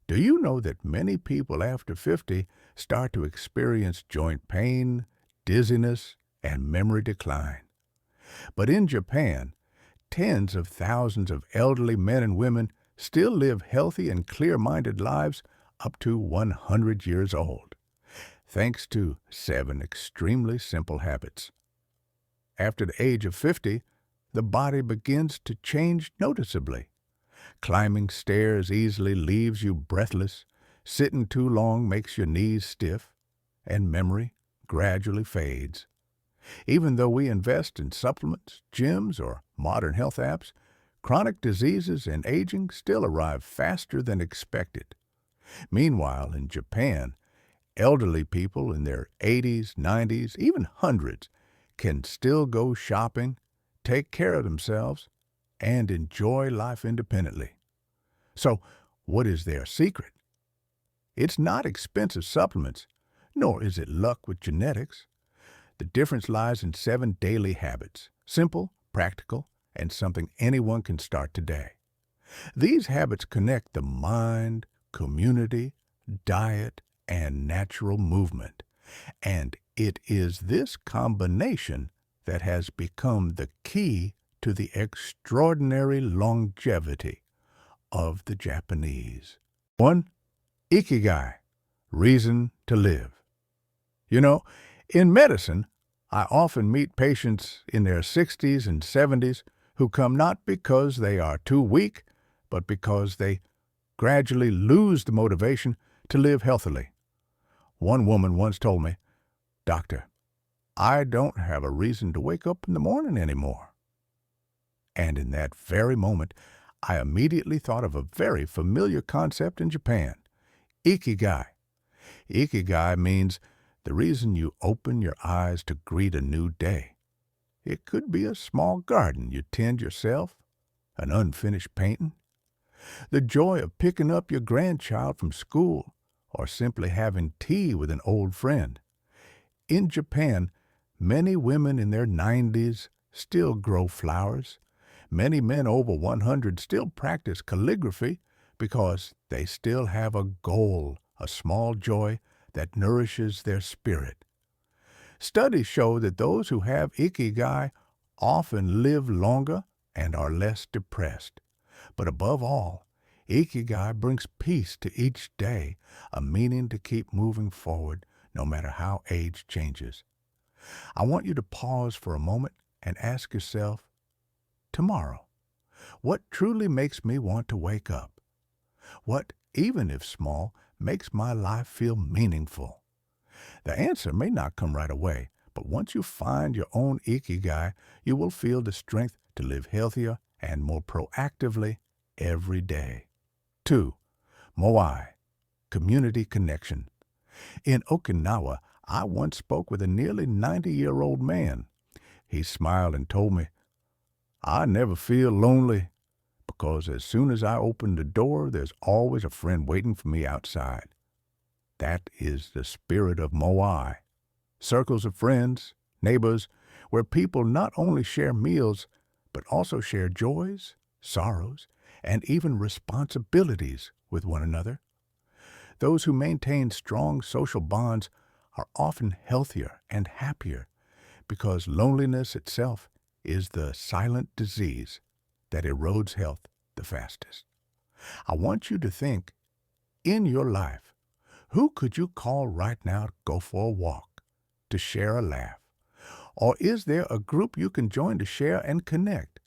Do you know that many people after 50 start to experience joint pain, dizziness, and memory decline? But in Japan, tens of thousands of elderly men and women still live healthy and clear-minded lives up to 100 years old, thanks to 7 extremely simple habits. After the age of 50, the body begins to change noticeably. Climbing stairs easily leaves you breathless, sitting too long makes your knees stiff, and memory gradually fades. Even though we invest in supplements, gyms, or modern health apps, chronic diseases and aging still arrive faster than expected. Meanwhile, in Japan, elderly people in their 80s, 90s, even hundreds can still go shopping, take care of themselves, and enjoy life independently. So, what is their secret? It's not expensive supplements, nor is it luck with genetics. The difference lies in 7 daily habits, simple, practical, and something anyone can start today. These habits connect the mind, community, diet, and natural movement. And it is this combination that has become the key to the extraordinary longevity of the Japanese. 1. Ikigai, reason to live. You know, in medicine, I often meet patients in their 60s and 70s who come not because they are too weak, but because they gradually lose the motivation to live healthily. One woman once told me, "Doctor, I don't have a reason to wake up in the morning anymore." And in that very moment, I immediately thought of a very familiar concept in Japan, ikigai. Ikigai means the reason you open your eyes to greet a new day. It could be a small garden you tend yourself, an unfinished painting, the joy of picking up your grandchild from school, or simply having tea with an old friend. In Japan, many women in their 90s still grow flowers. Many men over 100 still practice calligraphy because they still have a goal, a small joy that nourishes their spirit. Studies show that those who have ikigai often live longer and are less depressed. But above all, ikigai brings peace to each day, a meaning to keep moving forward no matter how age changes. I want you to pause for a moment and ask yourself, tomorrow, what truly makes me want to wake up? What, even if small, makes my life feel meaningful? The answer may not come right away, but once you find your own ikigai, you will feel the strength to live healthier and more proactively every day. 2. Moai, community connection. In Okinawa, I once spoke with a nearly 90-year-old man. He smiled and told me, "I never feel lonely because as soon as I open the door, there's always a friend waiting for me outside." That is the spirit of Moai. Circles of friends, neighbors, where people not only share meals, but also share joys, sorrows, and even responsibilities with one another. Those who maintain strong social bonds are often healthier and happier because loneliness itself is the silent disease that erodes health the fastest. I want you to think, in your life, who could you call right now to go for a walk, to share a laugh? Or is there a group you can join to share and connect?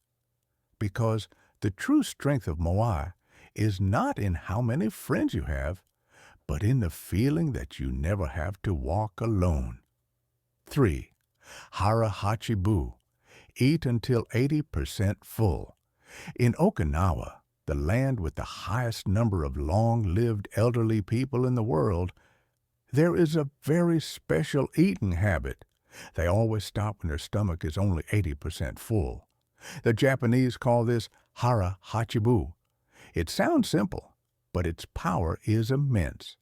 Because the true strength of Moai is not in how many friends you have, but in the feeling that you never have to walk alone. 3. Hara Hachibu, eat until 80% full. In Okinawa, the land with the highest number of long-lived elderly people in the world, there is a very special eating habit. They always stop when their stomach is only 80% full. The Japanese call this hara hachibu. It sounds simple, but its power is immense.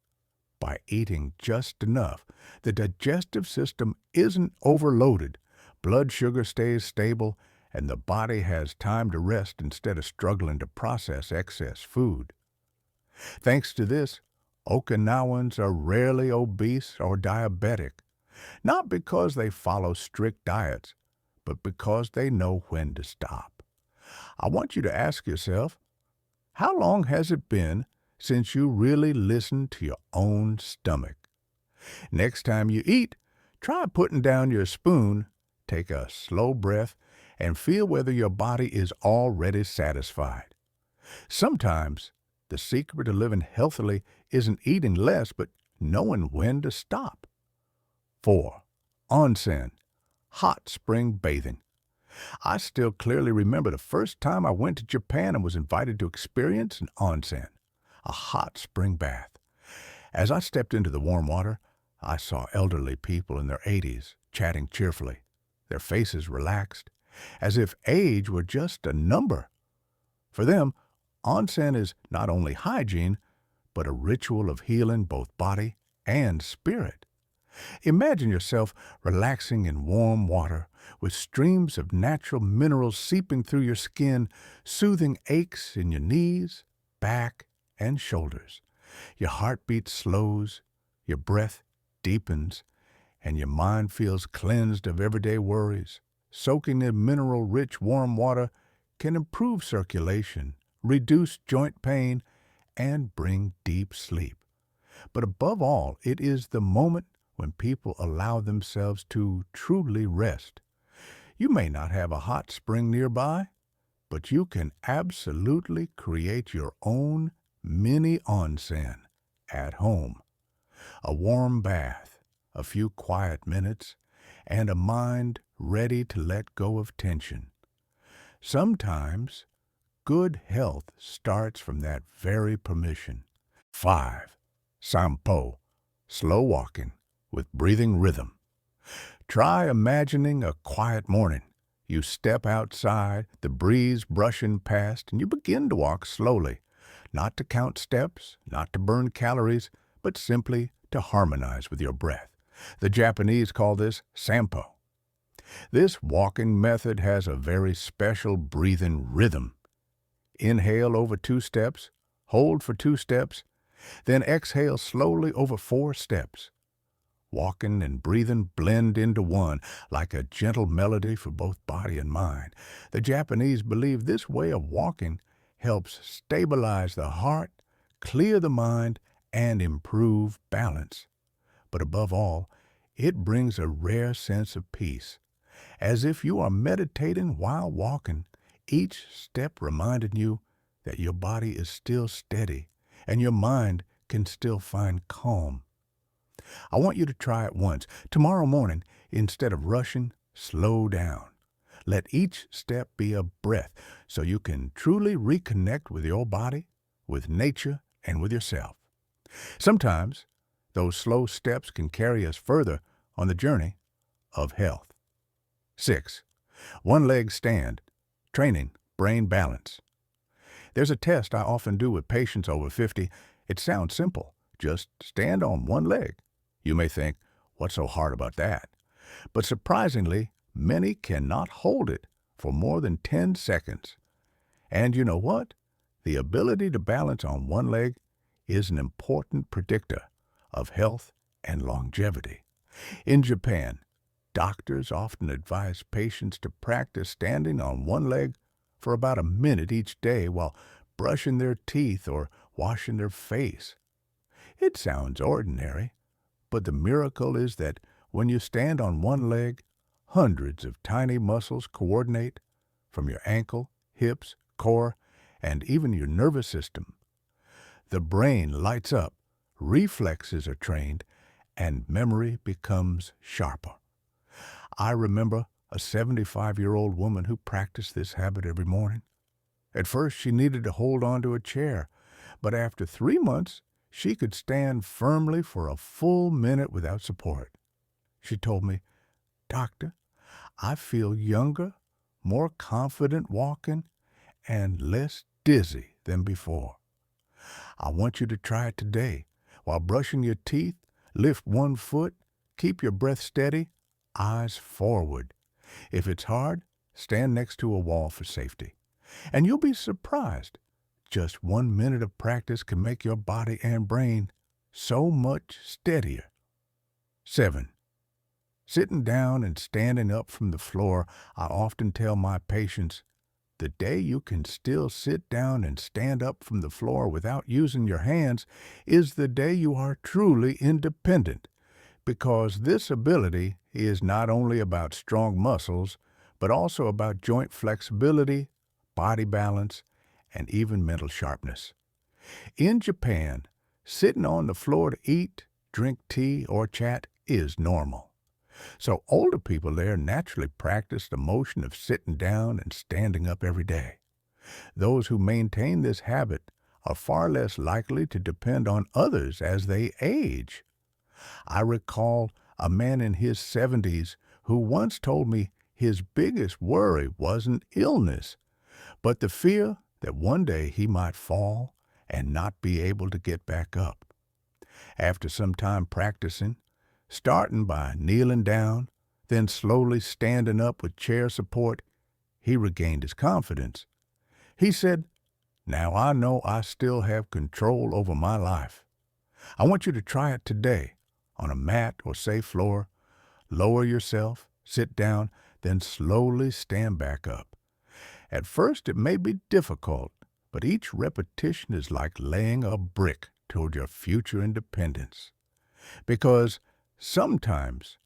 By eating just enough, the digestive system isn't overloaded, blood sugar stays stable, and the body has time to rest instead of struggling to process excess food. Thanks to this, Okinawans are rarely obese or diabetic, not because they follow strict diets, but because they know when to stop. I want you to ask yourself, how long has it been since you really listened to your own stomach? Next time you eat, try putting down your spoon, take a slow breath, and feel whether your body is already satisfied. Sometimes the secret to living healthily isn't eating less, but knowing when to stop. 4. Onsen, hot spring bathing. I still clearly remember the first time I went to Japan and was invited to experience an onsen, a hot spring bath. As I stepped into the warm water, I saw elderly people in their 80s chatting cheerfully, their faces relaxed, as if age were just a number. For them, onsen is not only hygiene, but a ritual of healing both body and spirit. Imagine yourself relaxing in warm water with streams of natural minerals seeping through your skin, soothing aches in your knees, back, and shoulders. Your heartbeat slows, your breath deepens, and your mind feels cleansed of everyday worries. Soaking in mineral-rich warm water can improve circulation, reduce joint pain, and bring deep sleep. But above all, it is the moment when people allow themselves to truly rest. You may not have a hot spring nearby, but you can absolutely create your own mini onsen at home. A warm bath, a few quiet minutes, and a mind ready to let go of tension. Sometimes good health starts from that very permission. 5. Sampo, slow walking with breathing rhythm. Try imagining a quiet morning. You step outside, the breeze brushing past, and you begin to walk slowly, not to count steps, not to burn calories, but simply to harmonize with your breath. The Japanese call this sampo. This walking method has a very special breathing rhythm. Inhale over 2 steps, hold for 2 steps, then exhale slowly over 4 steps. Walking and breathing blend into one, like a gentle melody for both body and mind. The Japanese believe this way of walking helps stabilize the heart, clear the mind, and improve balance. But above all, it brings a rare sense of peace, as if you are meditating while walking, each step reminding you that your body is still steady and your mind can still find calm. I want you to try it once. Tomorrow morning, instead of rushing, slow down. Let each step be a breath so you can truly reconnect with your body, with nature, and with yourself. Sometimes, those slow steps can carry us further on the journey of health. 6. One-leg stand, training brain balance. There's a test I often do with patients over 50. It sounds simple. Just stand on one leg. You may think, what's so hard about that? But surprisingly, many cannot hold it for more than 10 seconds. And you know what? The ability to balance on one leg is an important predictor of health and longevity. In Japan, doctors often advise patients to practice standing on one leg for about a minute each day while brushing their teeth or washing their face. It sounds ordinary, but the miracle is that when you stand on one leg, hundreds of tiny muscles coordinate from your ankle, hips, core, and even your nervous system. The brain lights up, reflexes are trained, and memory becomes sharper. I remember a 75-year-old woman who practiced this habit every morning. At first, she needed to hold onto a chair, but after 3 months, she could stand firmly for a full minute without support. She told me, "Doctor, I feel younger, more confident walking, and less dizzy than before." I want you to try it today. While brushing your teeth, lift one foot, keep your breath steady, eyes forward. If it's hard, stand next to a wall for safety. And you'll be surprised Just 1 minute of practice can make your body and brain so much steadier. 7. Sitting down and standing up from the floor, I often tell my patients, the day you can still sit down and stand up from the floor without using your hands is the day you are truly independent, because this ability is not only about strong muscles, but also about joint flexibility, body balance, and even mental sharpness. In Japan, sitting on the floor to eat, drink tea, or chat is normal. So older people there naturally practice the motion of sitting down and standing up every day. Those who maintain this habit are far less likely to depend on others as they age. I recall a man in his 70s who once told me his biggest worry wasn't illness, but the fear that one day he might fall and not be able to get back up. After some time practicing, starting by kneeling down, then slowly standing up with chair support, he regained his confidence. He said, "Now I know I still have control over my life." I want you to try it today on a mat or safe floor. Lower yourself, sit down, then slowly stand back up. At first it may be difficult, but each repetition is like laying a brick toward your future independence. Because sometimes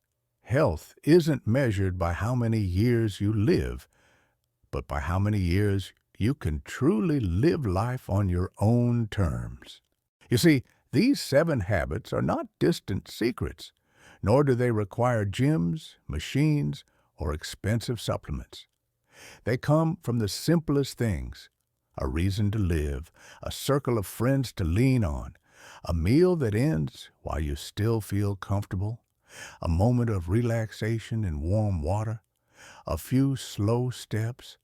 health isn't measured by how many years you live, but by how many years you can truly live life on your own terms. You see, these 7 habits are not distant secrets, nor do they require gyms, machines, or expensive supplements. They come from the simplest things: a reason to live, a circle of friends to lean on, a meal that ends while you still feel comfortable, a moment of relaxation in warm water, a few slow steps,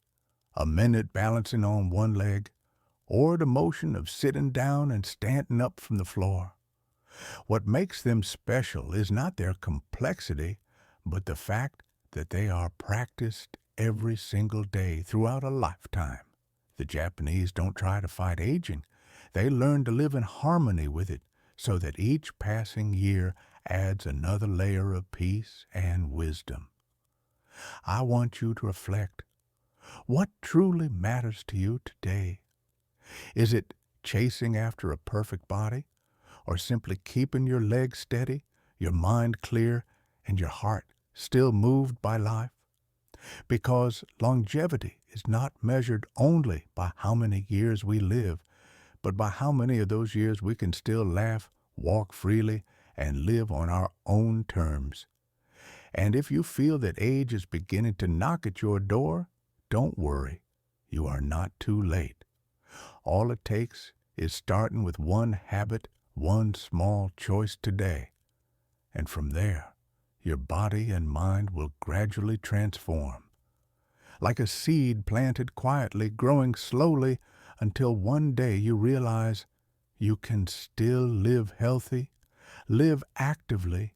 a minute balancing on one leg, or the motion of sitting down and standing up from the floor. What makes them special is not their complexity, but the fact that they are practiced every single day throughout a lifetime. The Japanese don't try to fight aging. They learn to live in harmony with it so that each passing year adds another layer of peace and wisdom. I want you to reflect. What truly matters to you today? Is it chasing after a perfect body, or simply keeping your legs steady, your mind clear, and your heart still moved by life? Because longevity is not measured only by how many years we live, but by how many of those years we can still laugh, walk freely, and live on our own terms. And if you feel that age is beginning to knock at your door, don't worry. You are not too late. All it takes is starting with one habit, one small choice today. And from there, your body and mind will gradually transform. Like a seed planted quietly, growing slowly, until one day you realize you can still live healthy, live actively,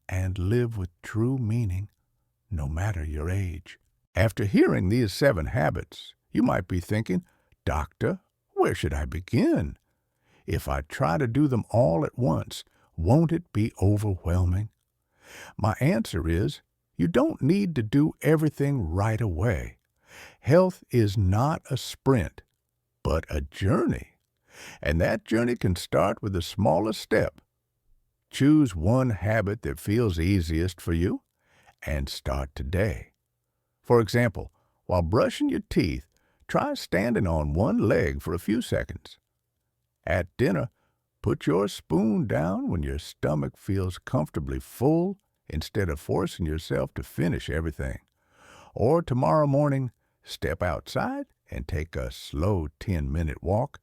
and live with true meaning, no matter your age. After hearing these 7 habits, you might be thinking, "Doctor, where should I begin? If I try to do them all at once, won't it be overwhelming?" My answer is, you don't need to do everything right away. Health is not a sprint, but a journey. And that journey can start with the smallest step. Choose one habit that feels easiest for you and start today. For example, while brushing your teeth, try standing on one leg for a few seconds. At dinner, put your spoon down when your stomach feels comfortably full instead of forcing yourself to finish everything. Or tomorrow morning, step outside and take a slow 10-minute walk,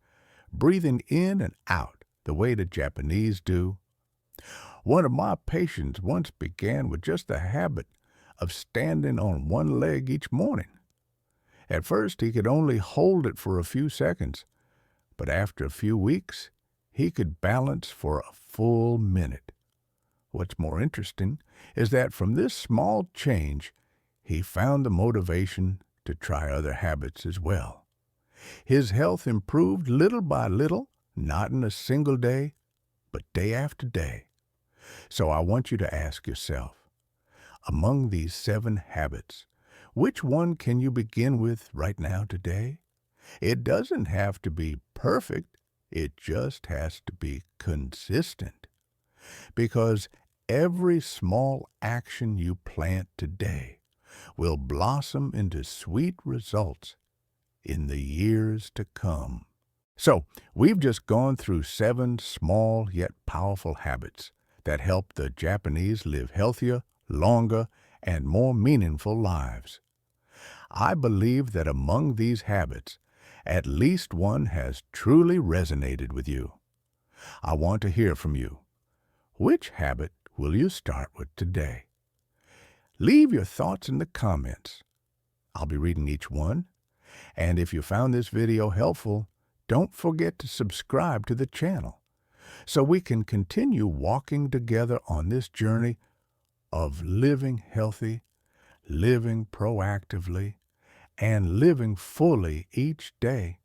breathing in and out the way the Japanese do. One of my patients once began with just the habit of standing on one leg each morning. At first, he could only hold it for a few seconds, but after a few weeks, he could balance for a full minute. What's more interesting is that from this small change, he found the motivation to try other habits as well. His health improved little by little, not in a single day, but day after day. So I want you to ask yourself, among these 7 habits, which one can you begin with right now today? It doesn't have to be perfect. It just has to be consistent. Because every small action you plant today will blossom into sweet results in the years to come. So, we've just gone through 7 small yet powerful habits that help the Japanese live healthier, longer, and more meaningful lives. I believe that among these habits, at least one has truly resonated with you. I want to hear from you. Which habit will you start with today? Leave your thoughts in the comments. I'll be reading each one. And if you found this video helpful, don't forget to subscribe to the channel so we can continue walking together on this journey of living healthy, living proactively, and living fully each day